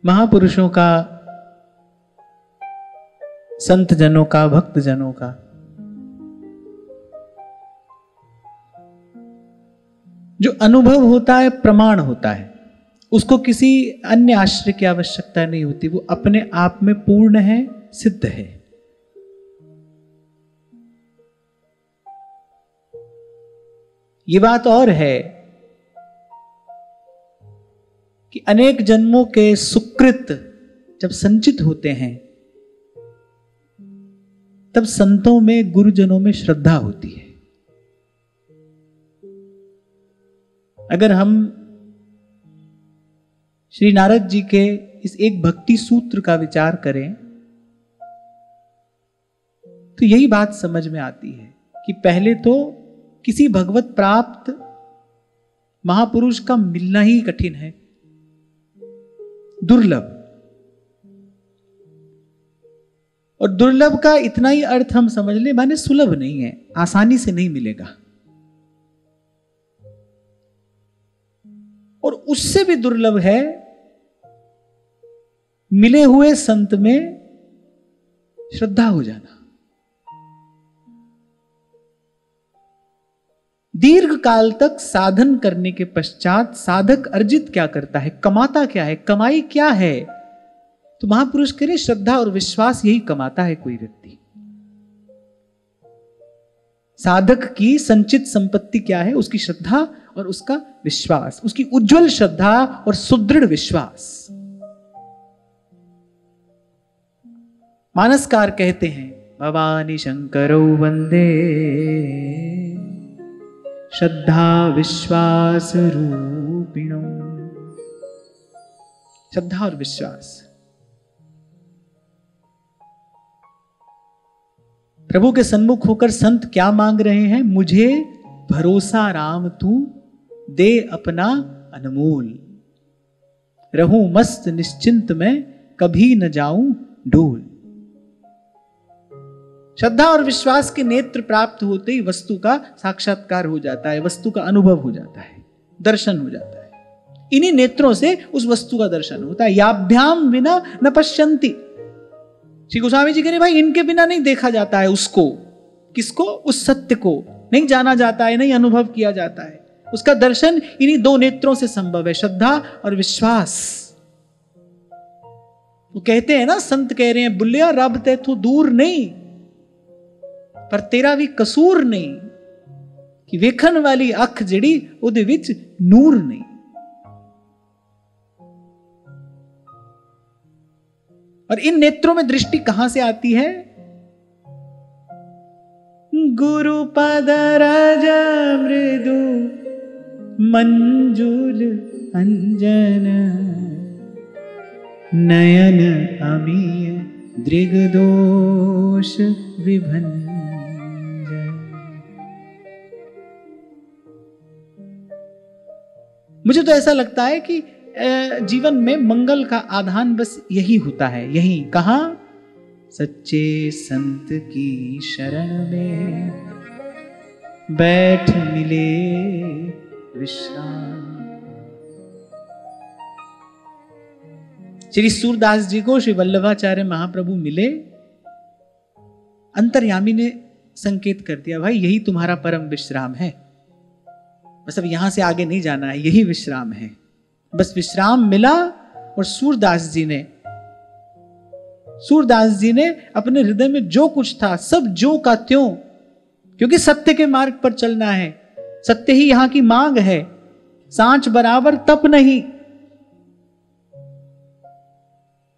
महापुरुषों का, संत जनों का, भक्त जनों का जो अनुभव होता है, प्रमाण होता है, उसको किसी अन्य आश्रय की आवश्यकता नहीं होती। वो अपने आप में पूर्ण है, सिद्ध है। ये बात और है कि अनेक जन्मों के सुकृत जब संचित होते हैं तब संतों में, गुरुजनों में श्रद्धा होती है। अगर हम श्री नारद जी के इस एक भक्ति सूत्र का विचार करें तो यही बात समझ में आती है कि पहले तो किसी भगवत प्राप्त महापुरुष का मिलना ही कठिन है, दुर्लभ। और दुर्लभ का इतना ही अर्थ हम समझ ले, माने सुलभ नहीं है, आसानी से नहीं मिलेगा। और उससे भी दुर्लभ है मिले हुए संत में श्रद्धा हो जाना। दीर्घ काल तक साधन करने के पश्चात साधक अर्जित क्या करता है, कमाता क्या है, कमाई क्या है? तो महापुरुष कह रहे श्रद्धा और विश्वास यही कमाता है कोई व्यक्ति। साधक की संचित संपत्ति क्या है? उसकी श्रद्धा और उसका विश्वास, उसकी उज्जवल श्रद्धा और सुदृढ़ विश्वास। मानसकार कहते हैं, भवानी शंकरौ वंदे श्रद्धा विश्वास रूपिणौ। श्रद्धा और विश्वास। प्रभु के सन्मुख होकर संत क्या मांग रहे हैं? मुझे भरोसा राम तू दे अपना अनमोल, रहूं मस्त निश्चिंत में कभी न जाऊं डोल। श्रद्धा और विश्वास के नेत्र प्राप्त होते ही वस्तु का साक्षात्कार हो जाता है, वस्तु का अनुभव हो जाता है, दर्शन हो जाता है। इन्हीं नेत्रों से उस वस्तु का दर्शन होता है। याभ्याम विना न पश्यन्ति। श्री गोस्वामी जी कह रहे भाई इनके बिना नहीं देखा जाता है उसको। किसको? उस सत्य को नहीं जाना जाता है, नहीं अनुभव किया जाता है। उसका दर्शन इन्हीं दो नेत्रों से संभव है, श्रद्धा और विश्वास। वो कहते हैं ना, संत कह रहे हैं, बुल्लिया रब तैथों दूर नहीं पर तेरा भी कसूर नहीं, कि वेखन वाली अख जिड़ी उहदे विच नूर नहीं। और इन नेत्रों में दृष्टि कहां से आती है? गुरु पद रज मृदु मंजुल अंजन नयन अमीय दृगदोष विभंजन। मुझे तो ऐसा लगता है कि जीवन में मंगल का आधान बस यही होता है। यही कहां? सच्चे संत की शरण में बैठ मिले विश्राम। श्री सूरदास जी को श्री वल्लभाचार्य महाप्रभु मिले, अंतर्यामी ने संकेत कर दिया, भाई यही तुम्हारा परम विश्राम है, बस अब यहां से आगे नहीं जाना है, यही विश्राम है। बस विश्राम मिला। और सूरदास जी ने अपने हृदय में जो कुछ था सब जो का त्यों, क्योंकि सत्य के मार्ग पर चलना है, सत्य ही यहां की मांग है, सांच बराबर तप नहीं।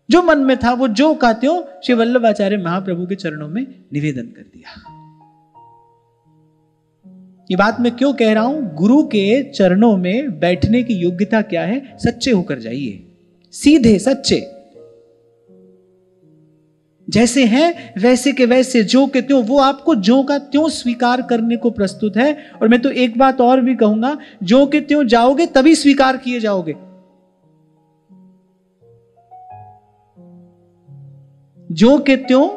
जो मन में था वो जो का त्यों श्री वल्लभाचार्य महाप्रभु के चरणों में निवेदन कर दिया। ये बात मैं क्यों कह रहा हूं? गुरु के चरणों में बैठने की योग्यता क्या है? सच्चे होकर जाइए, सीधे सच्चे, जैसे हैं वैसे के वैसे, जो के त्यों। वो आपको जो का त्यों स्वीकार करने को प्रस्तुत है। और मैं तो एक बात और भी कहूंगा, जो के त्यों जाओगे तभी स्वीकार किए जाओगे। जो के त्यों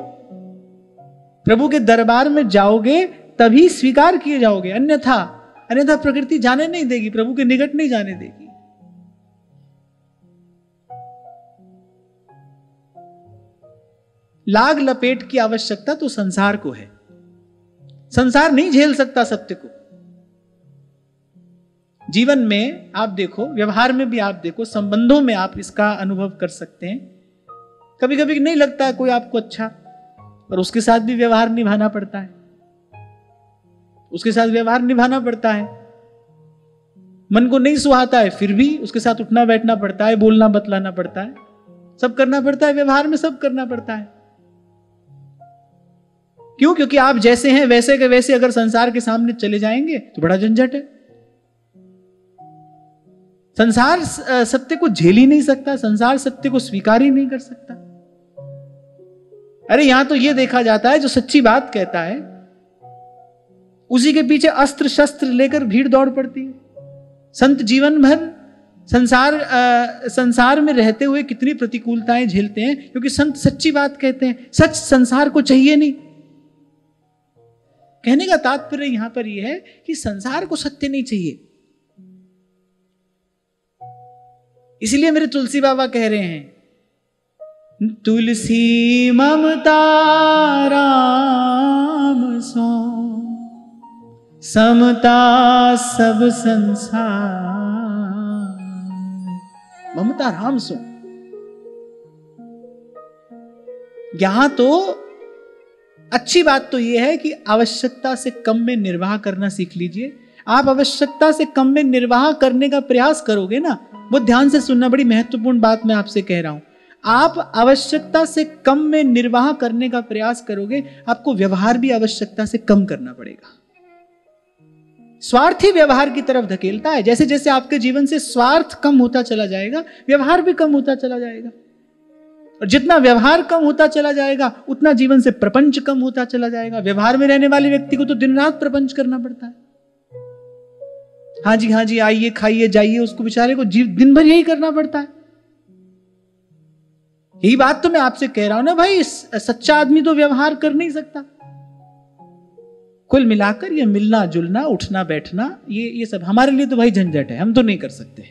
प्रभु के दरबार में जाओगे तभी स्वीकार किए जाओगे, अन्यथा प्रकृति जाने नहीं देगी, प्रभु के निकट नहीं जाने देगी। लाग लपेट की आवश्यकता तो संसार को है। संसार नहीं झेल सकता सत्य को। जीवन में आप देखो, व्यवहार में भी आप देखो, संबंधों में आप इसका अनुभव कर सकते हैं। कभी कभी नहीं लगता है कोई आपको अच्छा, पर उसके साथ भी व्यवहार निभाना पड़ता है, उसके साथ व्यवहार निभाना पड़ता है। मन को नहीं सुहाता है, फिर भी उसके साथ उठना बैठना पड़ता है, बोलना बतलाना पड़ता है, सब करना पड़ता है। व्यवहार में सब करना पड़ता है। क्यों? क्योंकि आप जैसे हैं वैसे के वैसे अगर संसार के सामने चले जाएंगे तो बड़ा झंझट है। संसार सत्य को झेल ही नहीं सकता, संसार सत्य को स्वीकार ही नहीं कर सकता। अरे यहां तो यह देखा जाता है, जो सच्ची बात कहता है उसी के पीछे अस्त्र शस्त्र लेकर भीड़ दौड़ पड़ती है। संत जीवन भर संसार में रहते हुए कितनी प्रतिकूलताएं झेलते हैं, क्योंकि संत सच्ची बात कहते हैं। सच संसार को चाहिए नहीं। कहने का तात्पर्य यहां पर यह है कि संसार को सत्य नहीं चाहिए। इसलिए मेरे तुलसी बाबा कह रहे हैं, तुलसी ममता राम सो समता सब संसार। ममता राम सो। यहां तो अच्छी बात तो यह है कि आवश्यकता से कम में निर्वाह करना सीख लीजिए। आप आवश्यकता से कम में निर्वाह करने का प्रयास करोगे ना, वो ध्यान से सुनना, बड़ी महत्वपूर्ण बात मैं आपसे कह रहा हूं। आप आवश्यकता से कम में निर्वाह करने का प्रयास करोगे, आपको व्यवहार भी आवश्यकता से कम करना पड़ेगा। स्वार्थी व्यवहार की तरफ धकेलता है। जैसे जैसे आपके जीवन से स्वार्थ कम होता चला जाएगा, व्यवहार भी कम होता चला जाएगा। और जितना व्यवहार कम होता चला जाएगा, उतना जीवन से प्रपंच कम होता चला जाएगा। व्यवहार में रहने वाले व्यक्ति को तो दिन रात प्रपंच करना पड़ता है। हाँ जी आइए खाइए जाइए, उसको बेचारे को दिन भर यही करना पड़ता है। यही बात तो मैं आपसे कह रहा हूं ना भाई, सच्चा आदमी तो व्यवहार कर नहीं सकता। कुल मिलाकर ये मिलना जुलना, उठना बैठना, ये सब हमारे लिए तो भाई झंझट है, हम तो नहीं कर सकते।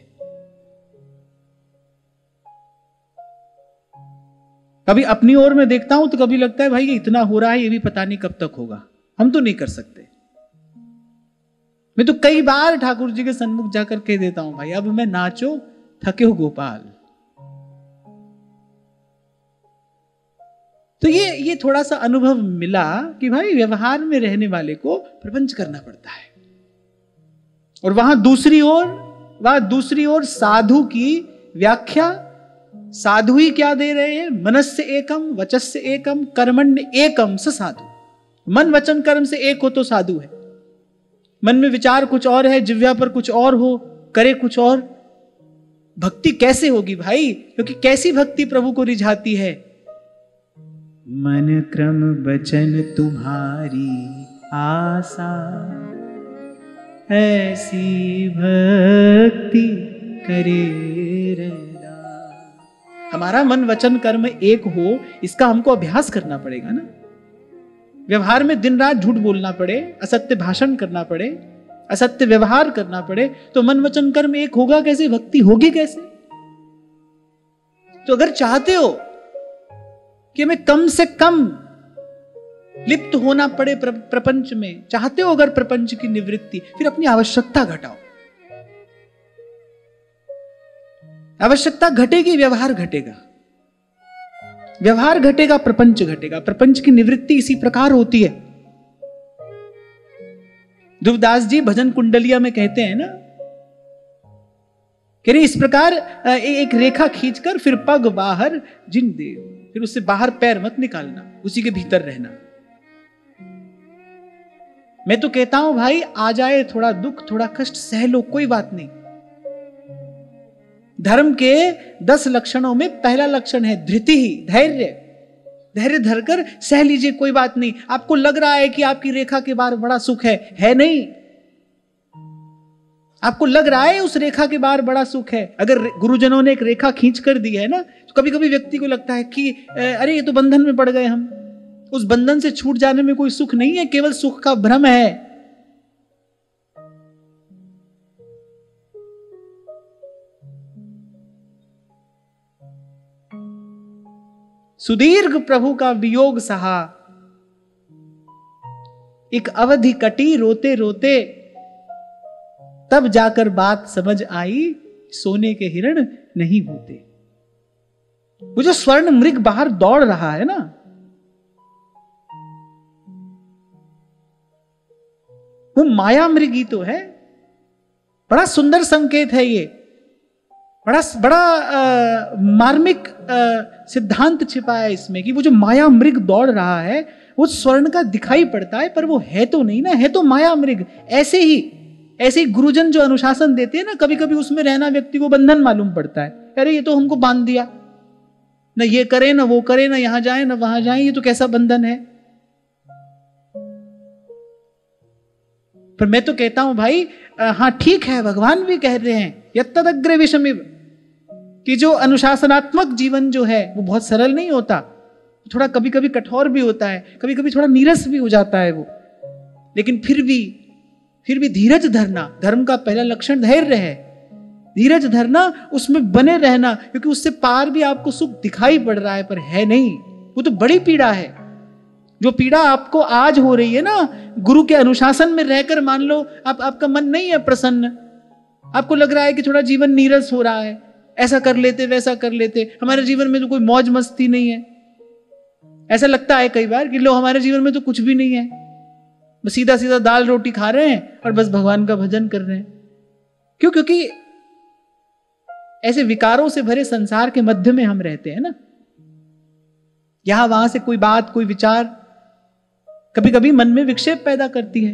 कभी अपनी ओर में देखता हूं तो कभी लगता है भाई ये इतना हो रहा है, ये भी पता नहीं कब तक होगा, हम तो नहीं कर सकते। मैं तो कई बार ठाकुर जी के सन्मुख जाकर कह देता हूं, भाई अब मैं नाचो थके हो गोपाल। तो ये थोड़ा सा अनुभव मिला कि भाई व्यवहार में रहने वाले को प्रपंच करना पड़ता है। और वहां दूसरी ओर साधु की व्याख्या, साधु ही क्या दे रहे हैं? मनस्य एकम, वचस्य एकम, कर्मण्य एकम स साधु। मन वचन कर्म से एक हो तो साधु है। मन में विचार कुछ और है, जिह्वा पर कुछ और हो, करे कुछ और। भक्ति कैसे होगी भाई? क्योंकि कैसी भक्ति प्रभु को रिझाती है? मन क्रम वचन तुम्हारी आशा, ऐसी भक्ति करे रहना। हमारा मन वचन कर्म एक हो, इसका हमको अभ्यास करना पड़ेगा ना। व्यवहार में दिन रात झूठ बोलना पड़े, असत्य भाषण करना पड़े, असत्य व्यवहार करना पड़े, तो मन वचन कर्म एक होगा कैसे? भक्ति होगी कैसे? तो अगर चाहते हो कि मैं कम से कम लिप्त होना पड़े प्रपंच में, चाहते हो अगर प्रपंच की निवृत्ति, फिर अपनी आवश्यकता घटाओ। आवश्यकता घटेगी, व्यवहार घटेगा। व्यवहार घटेगा, प्रपंच घटेगा। प्रपंच की निवृत्ति इसी प्रकार होती है। ध्रुवदास जी भजन कुंडलिया में कहते हैं ना कि इस प्रकार एक रेखा खींचकर फिर पग बाहर जिन दे, फिर उससे बाहर पैर मत निकालना, उसी के भीतर रहना। मैं तो कहता हूं भाई, आ जाए थोड़ा दुख थोड़ा कष्ट सह लो, कोई बात नहीं। धर्म के 10 लक्षणों में पहला लक्षण है धृति, धैर्य। धैर्य धरकर सह लीजिए, कोई बात नहीं। आपको लग रहा है कि आपकी रेखा के बाहर बड़ा सुख है नहीं। आपको लग रहा है उस रेखा के बाहर बड़ा सुख है। अगर गुरुजनों ने एक रेखा खींच कर दी है ना, तो कभी कभी व्यक्ति को लगता है कि अरे ये तो बंधन में पड़ गए हम। उस बंधन से छूट जाने में कोई सुख नहीं है, केवल सुख का भ्रम है। सुदीर्घ प्रभु का वियोग सहा, एक अवधि कटी रोते रोते, तब जाकर बात समझ आई, सोने के हिरण नहीं होते। वो जो स्वर्ण मृग बाहर दौड़ रहा है ना, वो माया मृग ही तो है। बड़ा सुंदर संकेत है ये, बड़ा मार्मिक सिद्धांत छिपा है इसमें कि वो जो माया मृग दौड़ रहा है वो स्वर्ण का दिखाई पड़ता है, पर वो है तो नहीं ना, है तो माया मृग। ऐसे ही गुरुजन जो अनुशासन देते हैं ना, कभी कभी उसमें रहना व्यक्ति को बंधन मालूम पड़ता है। अरे ये तो हमको बांध दिया, ना ये करे ना वो करे, ना यहां जाए ना वहां जाए, ये तो कैसा बंधन है। पर मैं तो कहता हूं भाई, हाँ ठीक है, भगवान भी कह रहे हैं यत्तदग्रे विषमिव, कि जो अनुशासनात्मक जीवन जो है वो बहुत सरल नहीं होता, थोड़ा कभी कभी कठोर भी होता है, कभी कभी थोड़ा नीरस भी हो जाता है वो, लेकिन फिर भी धीरज धरना, धर्म का पहला लक्षण धैर्य है। धीरज धरना, उसमें बने रहना, क्योंकि उससे पार भी आपको सुख दिखाई पड़ रहा है पर है नहीं, वो तो बड़ी पीड़ा है। जो पीड़ा आपको आज हो रही है ना, गुरु के अनुशासन में रहकर, मान लो आपका मन नहीं है प्रसन्न, आपको लग रहा है कि थोड़ा जीवन नीरस हो रहा है, ऐसा कर लेते वैसा कर लेते, हमारे जीवन में तो कोई मौज मस्ती नहीं है। ऐसा लगता है कई बार कि लो हमारे जीवन में तो कुछ भी नहीं है, बस सीधा सीधा दाल रोटी खा रहे हैं और बस भगवान का भजन कर रहे हैं। क्यों? क्योंकि ऐसे विकारों से भरे संसार के मध्य में हम रहते हैं ना, यहां वहां से कोई बात, कोई विचार कभी कभी मन में विक्षेप पैदा करती है,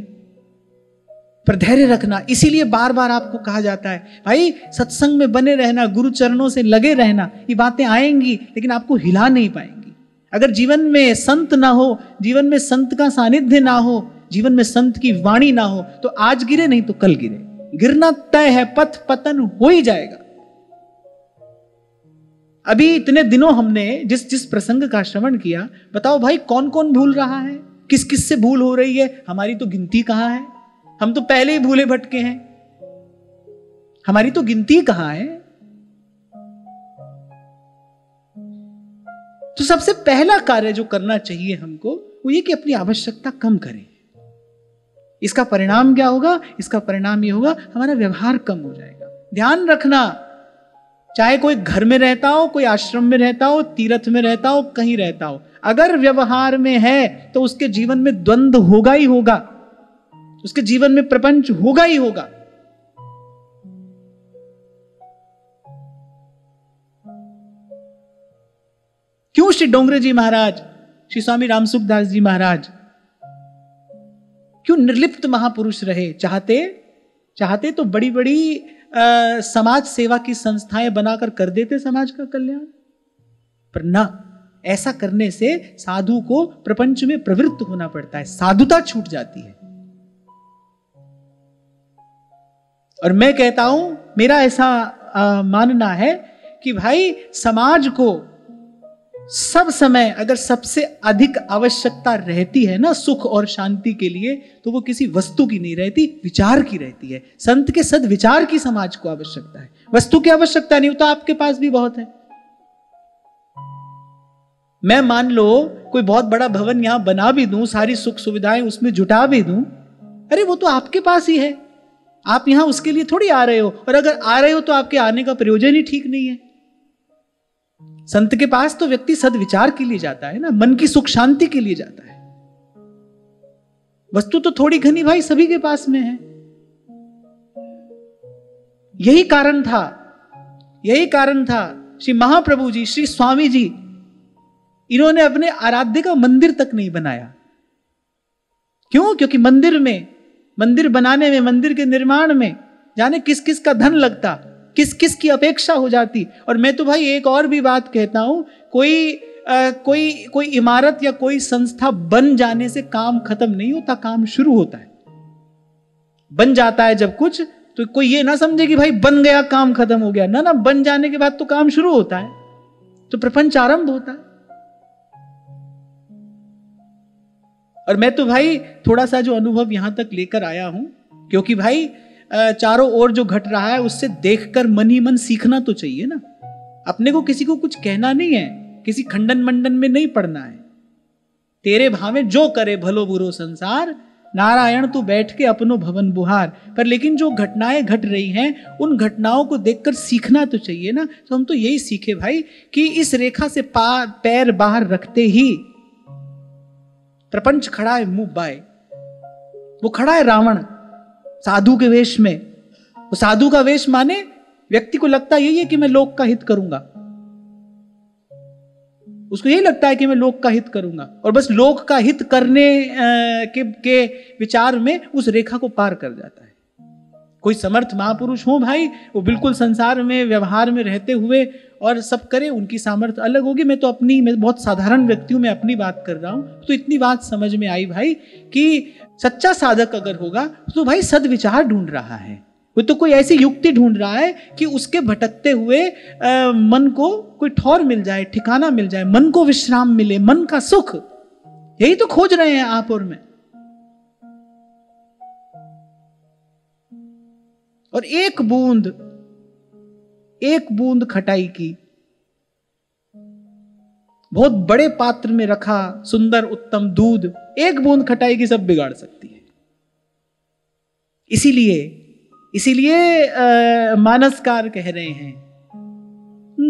पर धैर्य रखना। इसीलिए बार बार आपको कहा जाता है भाई सत्संग में बने रहना, गुरु चरणों से लगे रहना। ये बातें आएंगी लेकिन आपको हिला नहीं पाएंगी। अगर जीवन में संत ना हो, जीवन में संत का सानिध्य ना हो, जीवन में संत की वाणी ना हो, तो आज गिरे नहीं तो कल गिरे। गिरना तय है, पथ पतन हो ही जाएगा। अभी इतने दिनों हमने जिस प्रसंग का श्रवण किया, बताओ भाई कौन कौन भूल रहा है, किस किस से भूल हो रही है? हमारी तो गिनती कहां है, हम तो पहले ही भूले भटके हैं, हमारी तो गिनती कहां है। तो सबसे पहला कार्य जो करना चाहिए हमको वो ये कि अपनी आवश्यकता कम करें। इसका परिणाम क्या होगा? इसका परिणाम ये होगा हमारा व्यवहार कम हो जाएगा। ध्यान रखना, चाहे कोई घर में रहता हो, कोई आश्रम में रहता हो, तीर्थ में रहता हो, कहीं रहता हो, अगर व्यवहार में है तो उसके जीवन में द्वंद्व होगा ही होगा, उसके जीवन में प्रपंच होगा ही होगा। क्यों श्री डोंगरे जी महाराज, श्री स्वामी रामसुखदास जी महाराज क्यों निर्लिप्त महापुरुष रहे? चाहते तो बड़ी बड़ी समाज सेवा की संस्थाएं बनाकर कर देते समाज का कल्याण, पर ना, ऐसा करने से साधु को प्रपंच में प्रवृत्त होना पड़ता है, साधुता छूट जाती है। और मैं कहता हूं, मेरा ऐसा मानना है कि भाई समाज को सब समय अगर सबसे अधिक आवश्यकता रहती है ना सुख और शांति के लिए, तो वो किसी वस्तु की नहीं रहती, विचार की रहती है। संत के सद्विचार की समाज को आवश्यकता है, वस्तु की आवश्यकता नहीं। तो आपके पास भी बहुत है। मैं मान लो कोई बहुत बड़ा भवन यहां बना भी दूं, सारी सुख सुविधाएं उसमें जुटा भी दूं, अरे वो तो आपके पास ही है, आप यहां उसके लिए थोड़ी आ रहे हो। और अगर आ रहे हो तो आपके आने का प्रयोजन ही ठीक नहीं है। संत के पास तो व्यक्ति सद्विचार के लिए जाता है ना, मन की सुख शांति के लिए जाता है। वस्तु तो थोड़ी घनी भाई सभी के पास में है। यही कारण था श्री महाप्रभु जी, श्री स्वामी जी, इन्होंने अपने आराध्य का मंदिर तक नहीं बनाया। क्यों? क्योंकि मंदिर बनाने में, मंदिर के निर्माण में जाने किस किस का धन लगता, किस किस की अपेक्षा हो जाती। और मैं तो भाई एक और भी बात कहता हूं, कोई इमारत या कोई संस्था बन जाने से काम खत्म नहीं होता, काम शुरू होता है। बन जाता है जब कुछ, तो कोई ये ना समझे कि भाई बन गया काम खत्म हो गया, ना, बन जाने के बाद तो काम शुरू होता है, तो प्रपंच आरंभ होता है। और मैं तो भाई थोड़ा सा जो अनुभव यहां तक लेकर आया हूं, क्योंकि भाई चारों ओर जो घट रहा है उससे देखकर मन ही मन सीखना तो चाहिए ना। अपने को किसी को कुछ कहना नहीं है, किसी खंडन मंडन में नहीं पड़ना है। तेरे भावे जो करे भलो बुरो संसार, नारायण तू बैठ के अपनो भवन बुहार। पर लेकिन जो घटनाएं घट रही हैं उन घटनाओं को देखकर सीखना तो चाहिए ना। तो हम तो यही सीखे भाई कि इस रेखा से पैर बाहर रखते ही प्रपंच खड़ा है मुंह बाय। वो खड़ा है रावण साधु के वेश में। वो साधु का वेश माने व्यक्ति को लगता यही है कि मैं लोक का हित करूंगा, उसको यही लगता है कि मैं लोक का हित करूंगा, और बस लोक का हित करने के विचार में उस रेखा को पार कर जाता है। कोई समर्थ महापुरुष हो भाई, वो बिल्कुल संसार में व्यवहार में रहते हुए और सब करे, उनकी सामर्थ्य अलग होगी। मैं बहुत साधारण व्यक्ति हूं, मैं अपनी बात कर रहा हूं। तो इतनी बात समझ में आई भाई कि सच्चा साधक अगर होगा तो भाई सद्विचार ढूंढ रहा है। वो तो कोई ऐसी युक्ति ढूंढ रहा है कि उसके भटकते हुए मन को कोई ठौर मिल जाए, ठिकाना मिल जाए, मन को विश्राम मिले, मन का सुख। यही तो खोज रहे हैं आप और मैं। और एक बूंद खटाई की बहुत बड़े पात्र में रखा सुंदर उत्तम दूध, एक बूंद खटाई की सब बिगाड़ सकती है। इसीलिए मानसकार कह रहे हैं,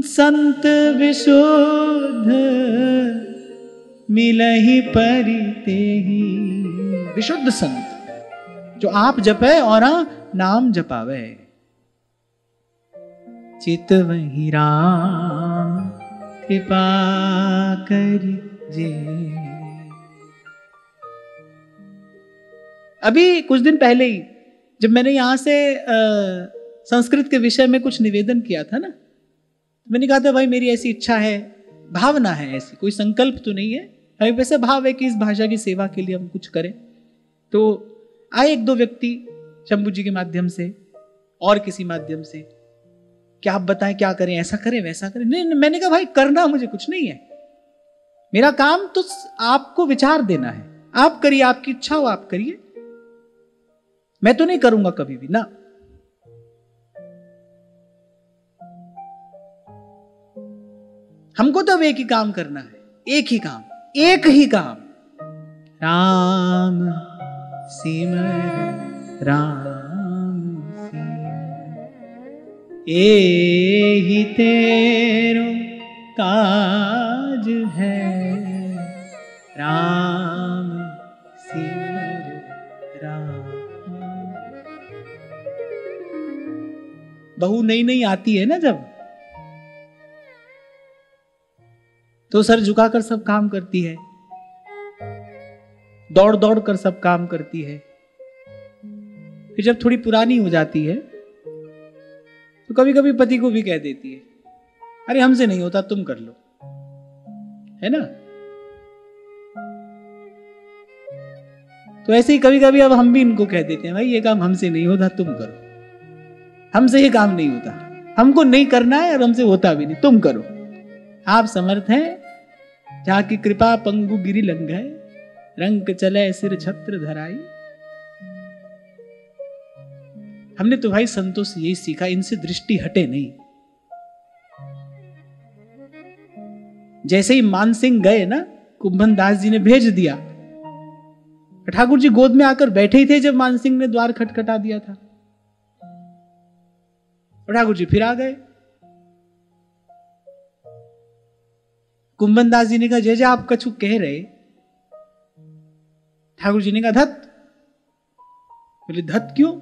संत विशुद्ध मिलहि परितेहि। विशुद्ध संत जो आप जपे और नाम जपावे, चित वही राम कृपा करि जे। अभी कुछ दिन पहले ही जब मैंने यहां से संस्कृत के विषय में कुछ निवेदन किया था ना, मैंने कहा था भाई मेरी ऐसी इच्छा है, भावना है, ऐसी कोई संकल्प तो नहीं है, भाई वैसे भाव है कि इस भाषा की सेवा के लिए हम कुछ करें। तो आए एक दो व्यक्ति शंभू जी के माध्यम से और किसी माध्यम से, क्या आप बताएं क्या करें, ऐसा करें वैसा करें। नहीं, मैंने कहा भाई करना मुझे कुछ नहीं है, मेरा काम तो आपको विचार देना है, आप करिए, आपकी इच्छा हो आप करिए, मैं तो नहीं करूंगा कभी भी ना। हमको तो एक ही काम करना है, एक ही काम, राम सिमर राम सिमर, एहि तेरो काज है, राम सिमर राम। बहू नई आती है ना जब, तो सर झुकाकर सब काम करती है, दौड़ कर सब काम करती है। फिर जब थोड़ी पुरानी हो जाती है तो कभी कभी पति को भी कह देती है, अरे हमसे नहीं होता तुम कर लो, है ना। तो ऐसे ही कभी कभी अब हम भी इनको कह देते हैं, भाई ये काम हमसे नहीं होता तुम करो, हमसे ये काम नहीं होता, हमको नहीं करना है और हमसे होता भी नहीं, तुम करो। आप समर्थ हैं, जहां की कृपा पंगु गिरी लंघै, रंग चले सिर छत्र धराई। हमने तो भाई संतों से यही सीखा, इनसे दृष्टि हटे नहीं। जैसे ही मानसिंह गए ना, कुंभन दास जी ने भेज दिया, ठाकुर जी गोद में आकर बैठे ही थे जब मानसिंह ने द्वार खटखटा दिया था, और ठाकुर जी फिर आ गए। कुंभन दास जी ने कहा, जय आप कछु कह रहे। ठाकुर जी ने कहा, धत। बोले धत क्यों?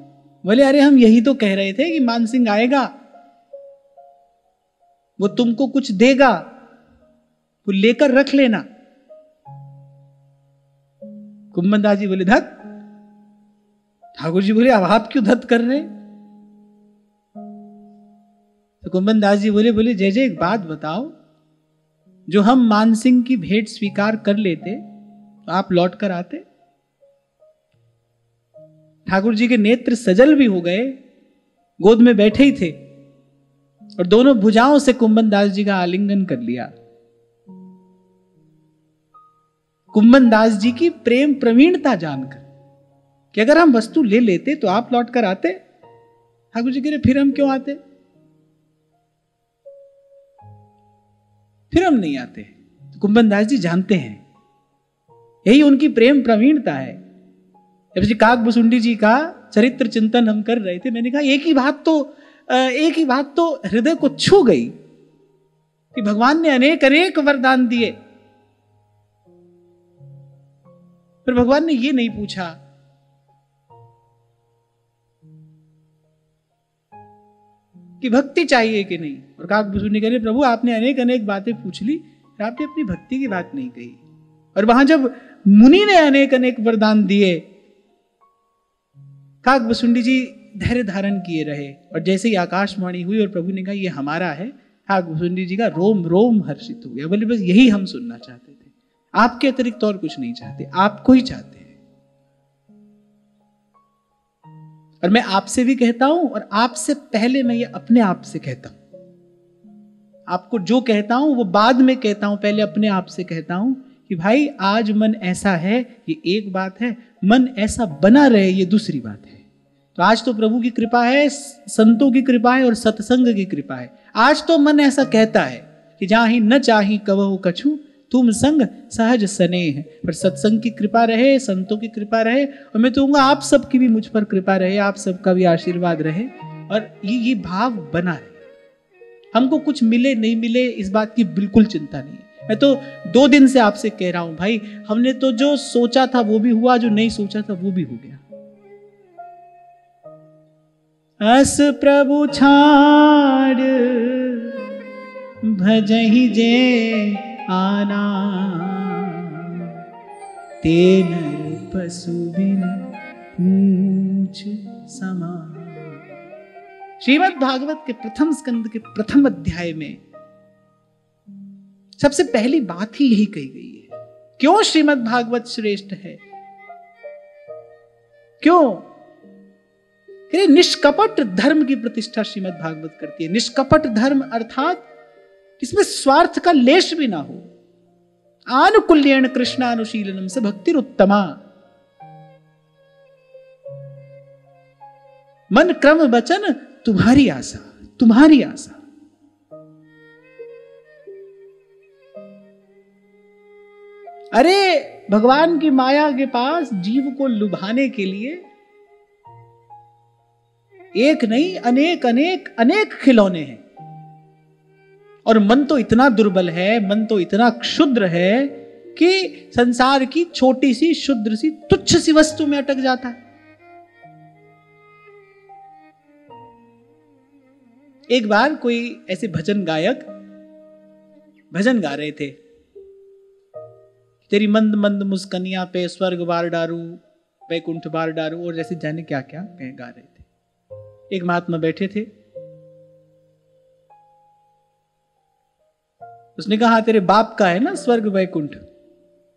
बोले अरे हम यही तो कह रहे थे कि मानसिंह आएगा, वो तुमको कुछ देगा, वो लेकर रख लेना। कुंभन दास जी बोले धत। ठाकुर जी बोले अब आप क्यों धत कर रहे? तो कुंभन दास जी बोले जय एक बात बताओ, जो हम मानसिंह की भेंट स्वीकार कर लेते तो आप लौट कर आते? ठाकुर जी के नेत्र सजल भी हो गए, गोद में बैठे ही थे और दोनों भुजाओं से कुंभन दास जी का आलिंगन कर लिया। कुंभन दास जी की प्रेम प्रवीणता जानकर कि अगर हम वस्तु ले लेते तो आप लौट कर आते। ठाकुर जी कह रहे फिर हम क्यों आते? फिर हम नहीं आते। तो कुंभन दास जी जानते हैं, यही उनकी प्रेम प्रवीणता है। जब श्री काकभुसुंडी जी का चरित्र चिंतन हम कर रहे थे, मैंने कहा एक ही बात तो हृदय को छू गई कि भगवान ने अनेक अनेक वरदान दिए, पर भगवान ने ये नहीं पूछा कि भक्ति चाहिए कि नहीं। और काकभुसुंडी कह रहे प्रभु आपने अनेक अनेक बातें पूछ ली, आपने अपनी भक्ति की बात नहीं कही। और वहां जब मुनि ने अनेक अनेक वरदान दिए, काकभुसुंडी जी धैर्य धारण किए रहे। और जैसे ही आकाशवाणी हुई और प्रभु ने कहा ये हमारा है, काकभुसुंडी जी का रोम रोम हर्षित हो गया। बोले बस यही हम सुनना चाहते थे, आपके अतिरिक्त और कुछ नहीं चाहते, आपको ही चाहते हैं। और मैं आपसे भी कहता हूं, और आपसे पहले मैं ये अपने आप से कहता हूं। आपको जो कहता हूं वो बाद में कहता हूं, पहले अपने आप से कहता हूं कि भाई आज मन ऐसा है, ये एक बात है, मन ऐसा बना रहे ये दूसरी बात है। तो आज तो प्रभु की कृपा है, संतों की कृपा है और सत्संग की कृपा है। आज तो मन ऐसा कहता है कि जाहि न चाही कबहु कछु, तुम संग सहज स्नेह। पर सत्संग की कृपा रहे, संतों की कृपा रहे, और मैं तो कहूंगा आप सबकी भी मुझ पर कृपा रहे, आप सबका भी आशीर्वाद रहे, और ये भाव बना रहे। हमको कुछ मिले नहीं मिले इस बात की बिल्कुल चिंता नहीं है। मैं तो 2 दिन से आपसे कह रहा हूं भाई, हमने तो जो सोचा था वो भी हुआ, जो नहीं सोचा था वो भी हो गया। अस प्रभु छाड़ भजहि जे आना, तेन पशु बिन पूछ समान। श्रीमद् भागवत के प्रथम स्कंद के प्रथम अध्याय में सबसे पहली बात ही यही कही गई है। क्यों श्रीमद् भागवत श्रेष्ठ है? क्यों? निष्कपट धर्म की प्रतिष्ठा श्रीमद् भागवत करती है। निष्कपट धर्म अर्थात इसमें स्वार्थ का लेश भी ना हो। आनुकूल्येन कृष्णानुशीलनम से भक्तिर उत्तमा। मन क्रम वचन तुम्हारी आशा, तुम्हारी आशा। अरे भगवान की माया के पास जीव को लुभाने के लिए एक नहीं अनेक अनेक अनेक खिलौने हैं। और मन तो इतना दुर्बल है, मन तो इतना क्षुद्र है कि संसार की छोटी सी क्षुद्र सी तुच्छ सी वस्तु में अटक जाता है। एक बार कोई ऐसे भजन गायक भजन गा रहे थे, तेरी मंद मंद मुस्कनिया पे स्वर्ग बार डारू, वैकुंठ बार डारू, और जैसे जाने क्या क्या गा रहे थे। एक महात्मा बैठे थे, उसने कहा तेरे बाप का है ना स्वर्ग वैकुंठ,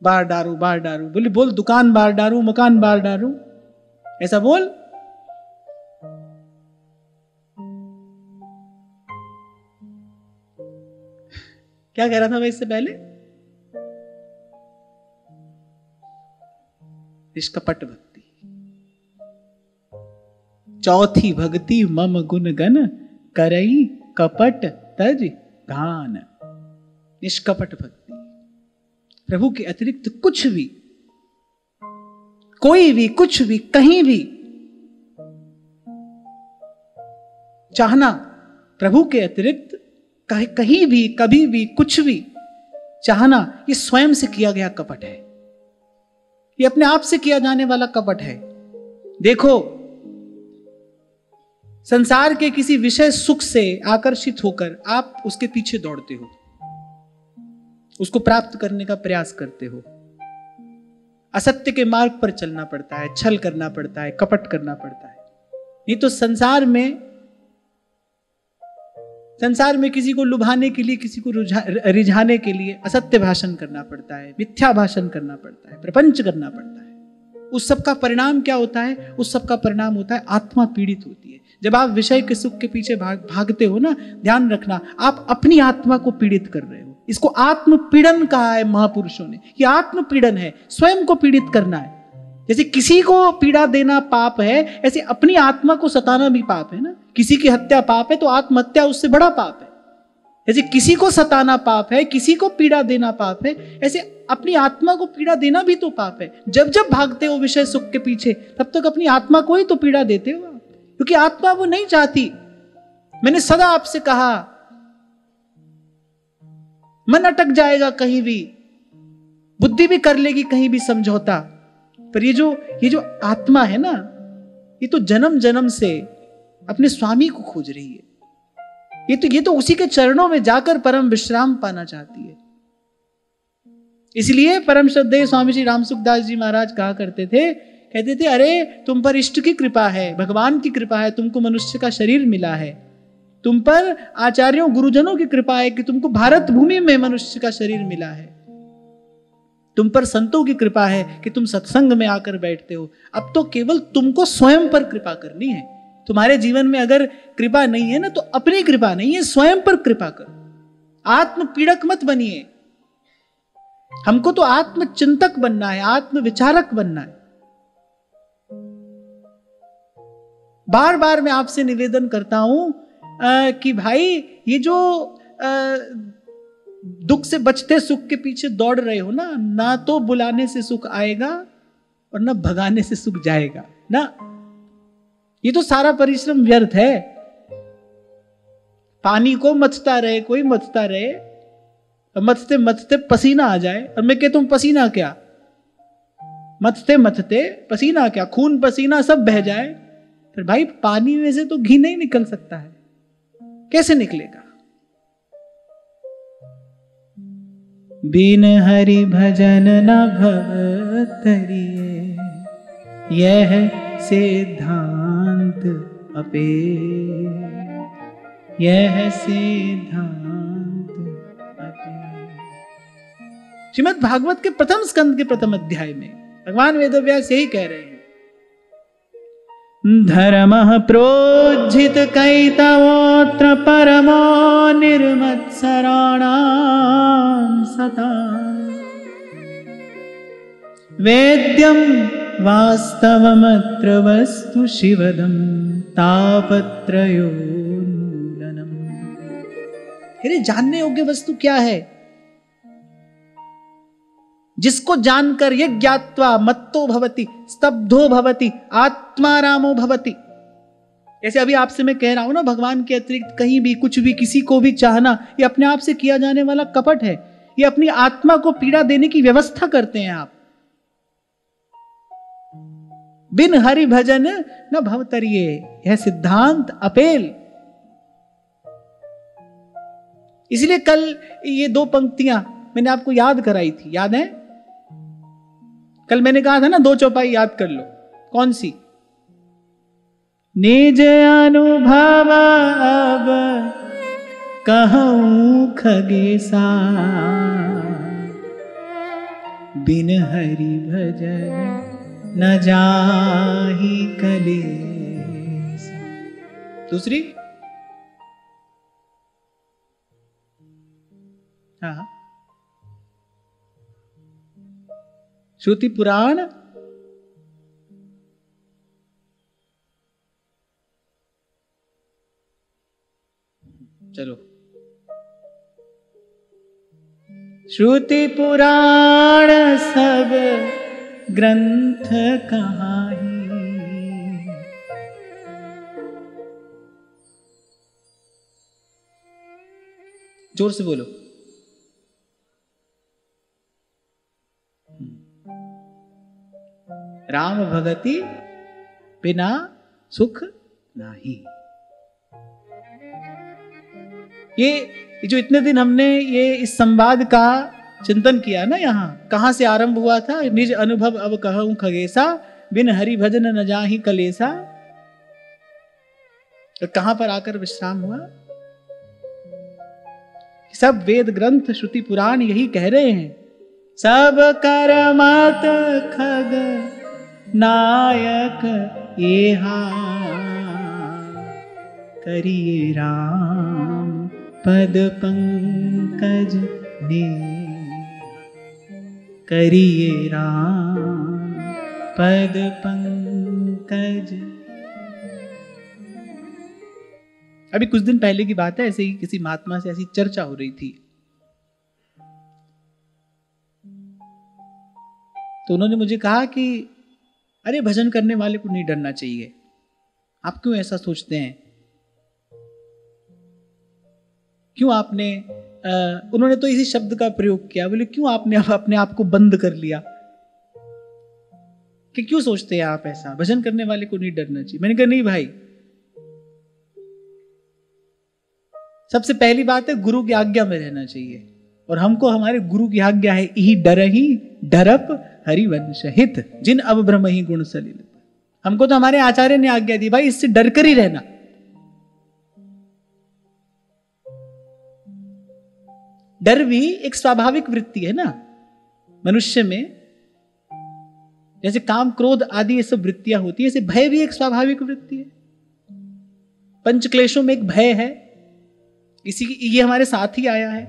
बार डारू बार डारू। बोले बोल दुकान बार डारू, मकान बार डारू, ऐसा बोल। क्या कह रहा था मैं इससे पहले? निष्कपट भक्ति। चौथी भक्ति मम गुण गण करई कपट तज घान। निष्कपट भक्ति, प्रभु के अतिरिक्त कुछ भी, कोई भी, कुछ भी, कहीं भी चाहना, प्रभु के अतिरिक्त कहीं भी, कभी भी, कुछ भी चाहना, ये स्वयं से किया गया कपट है। ये अपने आप से किया जाने वाला कपट है। देखो, संसार के किसी विषय सुख से आकर्षित होकर आप उसके पीछे दौड़ते हो, उसको प्राप्त करने का प्रयास करते हो। असत्य के मार्ग पर चलना पड़ता है, छल करना पड़ता है, कपट करना पड़ता है। नहीं तो संसार में किसी को लुभाने के लिए, किसी को रिझाने के लिए असत्य भाषण करना पड़ता है, मिथ्या भाषण करना पड़ता है, प्रपंच करना पड़ता है। उस सब का परिणाम क्या होता है? उस सब का परिणाम होता है आत्मा पीड़ित होती है। जब आप विषय के सुख के पीछे भागते हो ना, ध्यान रखना, आप अपनी आत्मा को पीड़ित कर रहे हो। इसको आत्मपीड़न कहा है महापुरुषों ने। ये आत्मपीड़न है, स्वयं को पीड़ित करना है। जैसे किसी को पीड़ा देना पाप है, ऐसे अपनी आत्मा को सताना भी पाप है ना। किसी की हत्या पाप है तो आत्महत्या उससे बड़ा पाप है। जैसे किसी को सताना पाप है, किसी को पीड़ा देना पाप है, ऐसे अपनी आत्मा को पीड़ा देना भी तो पाप है। जब जब भागते हो विषय सुख के पीछे, तब तक अपनी आत्मा को ही तो पीड़ा देते हो, क्योंकि आत्मा वो नहीं चाहती। मैंने सदा आपसे कहा, मन अटक जाएगा कहीं भी, बुद्धि भी कर लेगी कहीं भी समझौता, पर ये जो आत्मा है ना, ये तो जन्म जन्म से अपने स्वामी को खोज रही है। ये तो उसी के चरणों में जाकर परम विश्राम पाना चाहती है। इसलिए परम श्रद्धेय स्वामी श्री रामसुखदास जी महाराज कहा करते थे, कहते थे, अरे तुम पर इष्ट की कृपा है, भगवान की कृपा है, तुमको मनुष्य का शरीर मिला है, तुम पर आचार्यों गुरुजनों की कृपा है कि तुमको भारत भूमि में मनुष्य का शरीर मिला है, तुम पर संतों की कृपा है कि तुम सत्संग में आकर बैठते हो। अब तो केवल तुमको स्वयं पर कृपा करनी है। तुम्हारे जीवन में अगर कृपा नहीं है ना, तो अपनी कृपा नहीं है, स्वयं पर कृपा करो। आत्म पीड़क मत बनिए। हमको तो आत्म चिंतक बनना है, आत्म विचारक बनना है। बार बार मैं आपसे निवेदन करता हूं कि भाई ये जो दुख से बचते सुख के पीछे दौड़ रहे हो ना तो बुलाने से सुख आएगा और ना भगाने से सुख जाएगा ना। ये तो सारा परिश्रम व्यर्थ है। पानी को मथता रहे कोई, मथता रहे, मथते मथते पसीना आ जाए, और मैं कहता हूं पसीना क्या, मथते मथते पसीना क्या, खून पसीना सब बह जाए, फिर भाई पानी में से तो घी नहीं निकल सकता है, कैसे निकलेगा। बिन हरि भजन न भवतरिये, यह सिद्धांत अपे, यह सिद्धांत अपे। श्रीमद् भागवत के प्रथम स्कंद के प्रथम अध्याय में भगवान वेदव्यास यही कह रहे हैं, धर्मः प्रोज्झित कैतवोऽत्र परमो निर्मत्सराणां सता, वेद्यं वास्तवमत्र वस्तु शिवदं तापत्रयोन्मूलनम्। अरे जानने योग्य वस्तु क्या है, जिसको जानकर ये ज्ञात्वा मत्तो भवति स्तब्धो भवति आत्मारामो भवति। जैसे अभी आपसे मैं कह रहा हूं ना, भगवान के अतिरिक्त कहीं भी कुछ भी किसी को भी चाहना, ये अपने आप से किया जाने वाला कपट है। ये अपनी आत्मा को पीड़ा देने की व्यवस्था करते हैं आप। बिन हरि भजन न भवतरिये, यह सिद्धांत अपेल। इसलिए कल ये दो पंक्तियां मैंने आपको याद कराई थी, याद है? कल मैंने कहा था ना, दो चौपाई याद कर लो। कौन सी? निज अनुभव अब कहूं खगेसा, बिन हरि भजन न जाहि कलेस। दूसरी, हाँ, श्रुति पुराण चलो, श्रुति पुराण सब ग्रंथ कहाही, जोर से बोलो। राम भगति बिना सुख नाही। ये जो इतने दिन हमने ये इस संवाद का चिंतन किया ना, यहाँ कहां से आरंभ हुआ था? निज अनुभव अब कहूं खगेसा, बिन हरि भजन न जाहि कलेसा। तो कहां पर आकर विश्राम हुआ? सब वेद ग्रंथ श्रुति पुराण यही कह रहे हैं, सब करमत खग नायक येहा, करिए राम पद पंकज ने, करिए राम पद पंकज। अभी कुछ दिन पहले की बात है, ऐसे ही किसी महात्मा से ऐसी चर्चा हो रही थी, तो उन्होंने मुझे कहा कि अरे भजन करने वाले को नहीं डरना चाहिए, आप क्यों ऐसा सोचते हैं, क्यों आपने उन्होंने तो इसी शब्द का प्रयोग किया, बोले क्यों आपने अपने आप को बंद कर लिया, कि क्यों सोचते हैं आप ऐसा, भजन करने वाले को नहीं डरना चाहिए। मैंने कहा नहीं भाई, सबसे पहली बात है गुरु की आज्ञा में रहना चाहिए, और हमको हमारे गुरु की आज्ञा है इही डरहि डरप हरिवंश हित जिन अब ब्रह्म ही गुण सलिल। हमको तो हमारे आचार्य ने आज्ञा दी भाई इससे डर कर ही रहना। डर भी एक स्वाभाविक वृत्ति है ना मनुष्य में, जैसे काम क्रोध आदि ये सब वृत्तियां होती है, ऐसे भय भी एक स्वाभाविक वृत्ति है। पंच क्लेशों में एक भय है, इसी ये हमारे साथ ही आया है।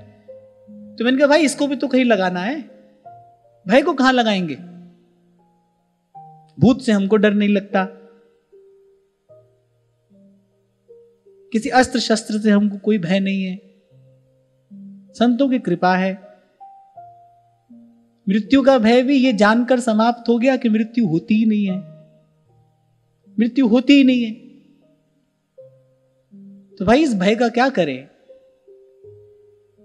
तो मैंने कहा भाई इसको भी तो कहीं लगाना है, भय को कहां लगाएंगे। भूत से हमको डर नहीं लगता, किसी अस्त्र शस्त्र से हमको कोई भय नहीं है, संतों की कृपा है। मृत्यु का भय भी ये जानकर समाप्त हो गया कि मृत्यु होती ही नहीं है, मृत्यु होती ही नहीं है। तो भाई इस भय का क्या करें।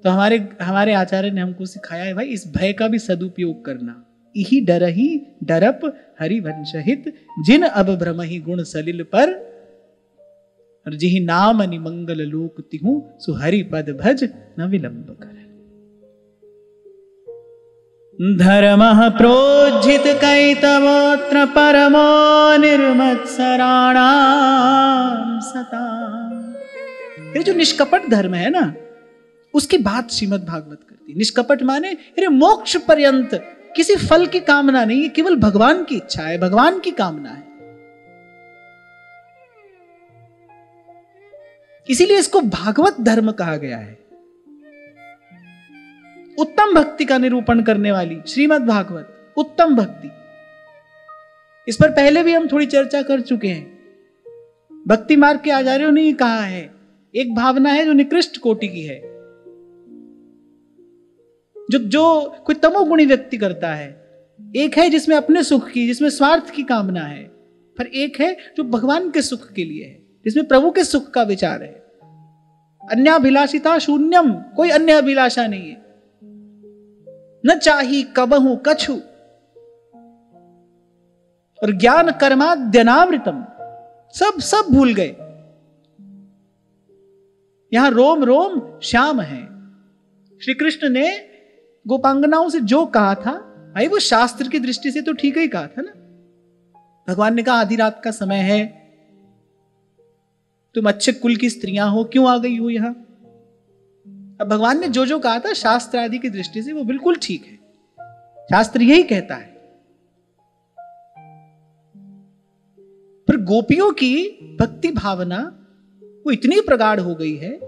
तो हमारे आचार्य ने हमको सिखाया है भाई इस भय का भी सदुपयोग करना। इही डरहि डरप हरिवंश हित जिन अब भ्रम ही गुण सलिल पर, और जिहि नाम निमंगल लोक तिहु सुहरि पद भज न विलंब कर। धर्मः प्रोज्झित कैतवोत्र परमो निर्मत्सराणाम सता। ये जो निष्कपट धर्म है ना, उसकी बात श्रीमद् भागवत करती है। निष्कपट माने अरे मोक्ष पर्यंत किसी फल की कामना नहीं है, केवल भगवान की इच्छा है, भगवान की कामना है। इसीलिए इसको भागवत धर्म कहा गया है। उत्तम भक्ति का निरूपण करने वाली श्रीमद् भागवत उत्तम भक्ति। इस पर पहले भी हम थोड़ी चर्चा कर चुके हैं। भक्ति मार्ग के आचार्यों ने कहा है एक भावना है जो निकृष्ट कोटि की है, जो कोई तमोगुणी व्यक्ति करता है। एक है जिसमें अपने सुख की, जिसमें स्वार्थ की कामना है, पर एक है जो भगवान के सुख के लिए है, जिसमें प्रभु के सुख का विचार है। अन्याभिलाषिता शून्यम, कोई अन्य अभिलाषा नहीं है। न चाही कबहु कछु, और ज्ञान कर्माद्यनावृतम, सब भूल गए। यहां रोम रोम श्याम है। श्री कृष्ण ने गोपांगनाओं से जो कहा था भाई वो शास्त्र की दृष्टि से तो ठीक ही कहा था ना। भगवान ने कहा आधी रात का समय है, तुम अच्छे कुल की स्त्रियां हो, क्यों आ गई हो यहां। अब भगवान ने जो कहा था शास्त्र आदि की दृष्टि से वो बिल्कुल ठीक है, शास्त्र यही कहता है। पर गोपियों की भक्ति भावना वो इतनी प्रगाढ़ हो गई है,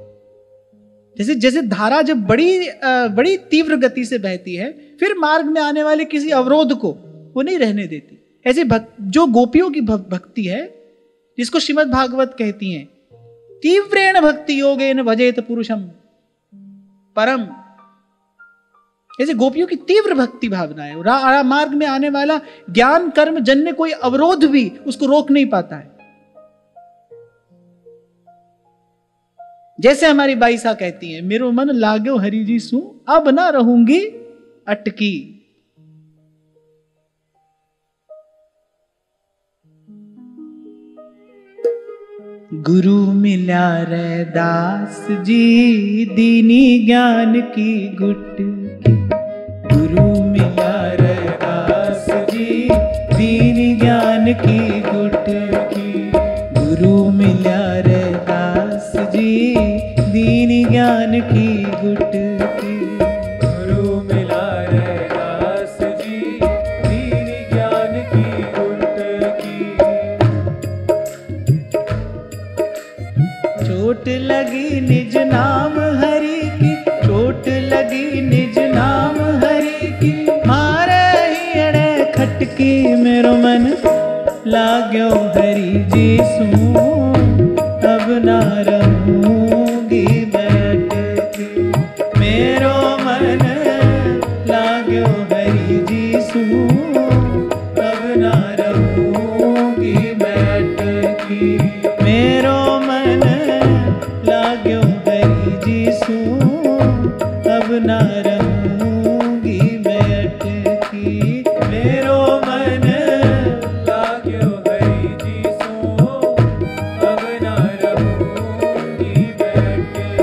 जैसे धारा जब बड़ी तीव्र गति से बहती है, फिर मार्ग में आने वाले किसी अवरोध को वो नहीं रहने देती। ऐसे जो गोपियों की भक्ति है, जिसको श्रीमद् भागवत कहती हैं तीव्रेण भक्ति योगेन भजेत पुरुषम परम, ऐसे गोपियों की तीव्र भक्ति भावना है। मार्ग में आने वाला ज्ञान कर्म जन्य कोई अवरोध भी उसको रोक नहीं पाता है। जैसे हमारी बाईसा कहती है, मेरो मन लाग्यो हरि जी सु, अब ना रहूंगी अटकी। गुरु मिला रे दास जी दीनी ज्ञान की गुटकी। गुरु मिला रे दास जी दीनी ज्ञान की गुटकी। गुरु मिला रे दास जी दीनी ज्ञान की गुटकी। गुरु मिला रे दास जी दीनी ज्ञान की गुटकी। चोट लगी निज नाम हरि की, चोट लगी निज नाम हरि की। मारे हियड़े खटकी मेरो मन लाग्यो हरि जी सू, अब ना रहूंगी बैठ के। मेरो मन लाग्यो हरि जी सू, अब ना रहूंगी बैठ की। मेरो मन लाग्यो हरि जी सू, अब ना रहूंगी बैठ की। मेरो मन लाग्यो हरि जी सू, अब ना रहूंगी बैठ की।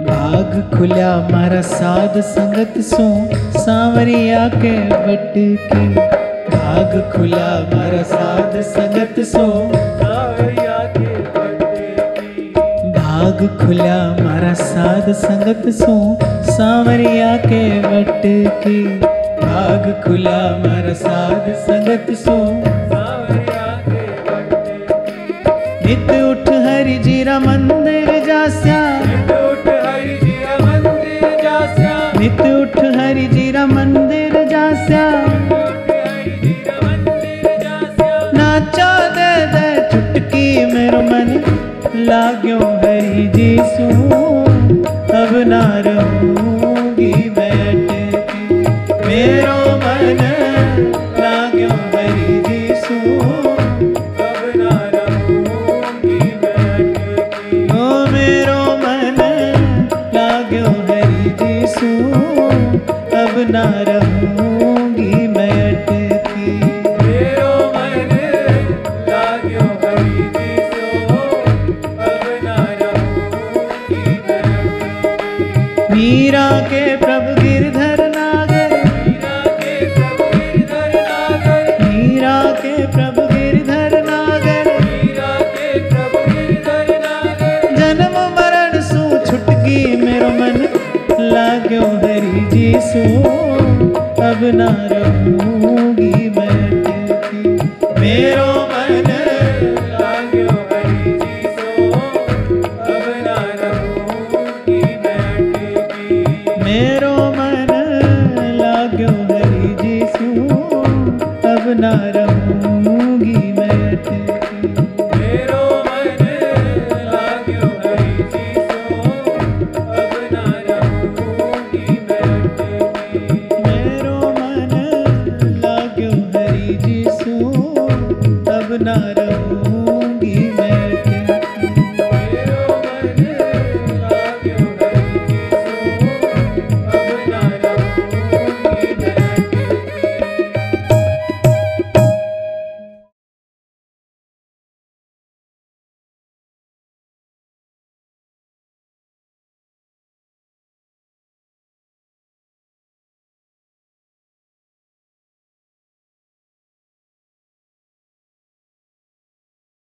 भाग खुल्या मारा साध संगत सो, सांवरिया के बट की। भाग खुला मारा साध संगत सो, सांवरिया के बट की। भाग खुला मारा साध संगत सो, सांवरिया के बट की। भाग खुला मारा साध संगत सो, सांवरिया के बट की। नित उठ हरि जीरा मंदिर जास्या, नित उठ हरि जीरा मंदिर जास्या। नाचा दे दे चुटकी मेरो मन लाग्यो हरि जी सू, अब ना रहूंगी बैठ की। मेरो मन लाग्यो हरि जी सू, अब ना रहूंगी बैठ की। ओ मेरो मन लाग्यो हरि जी सू, अब ना रहूंगी बैठ की। मेरो मन लाग्यो हरि जी सो, अब ना रहूंगी बैठ की। मीरा के प्रभु गिरधर नागर, मीरा के प्रभु गिरधर नागर, मीरा के प्रभु गिरधर नागर, मीरा के प्रभु गिरधर नागर। जन्म मरण सू छुटकी मेरो मन लाग्यो हरि जी सू, अब ना रहूं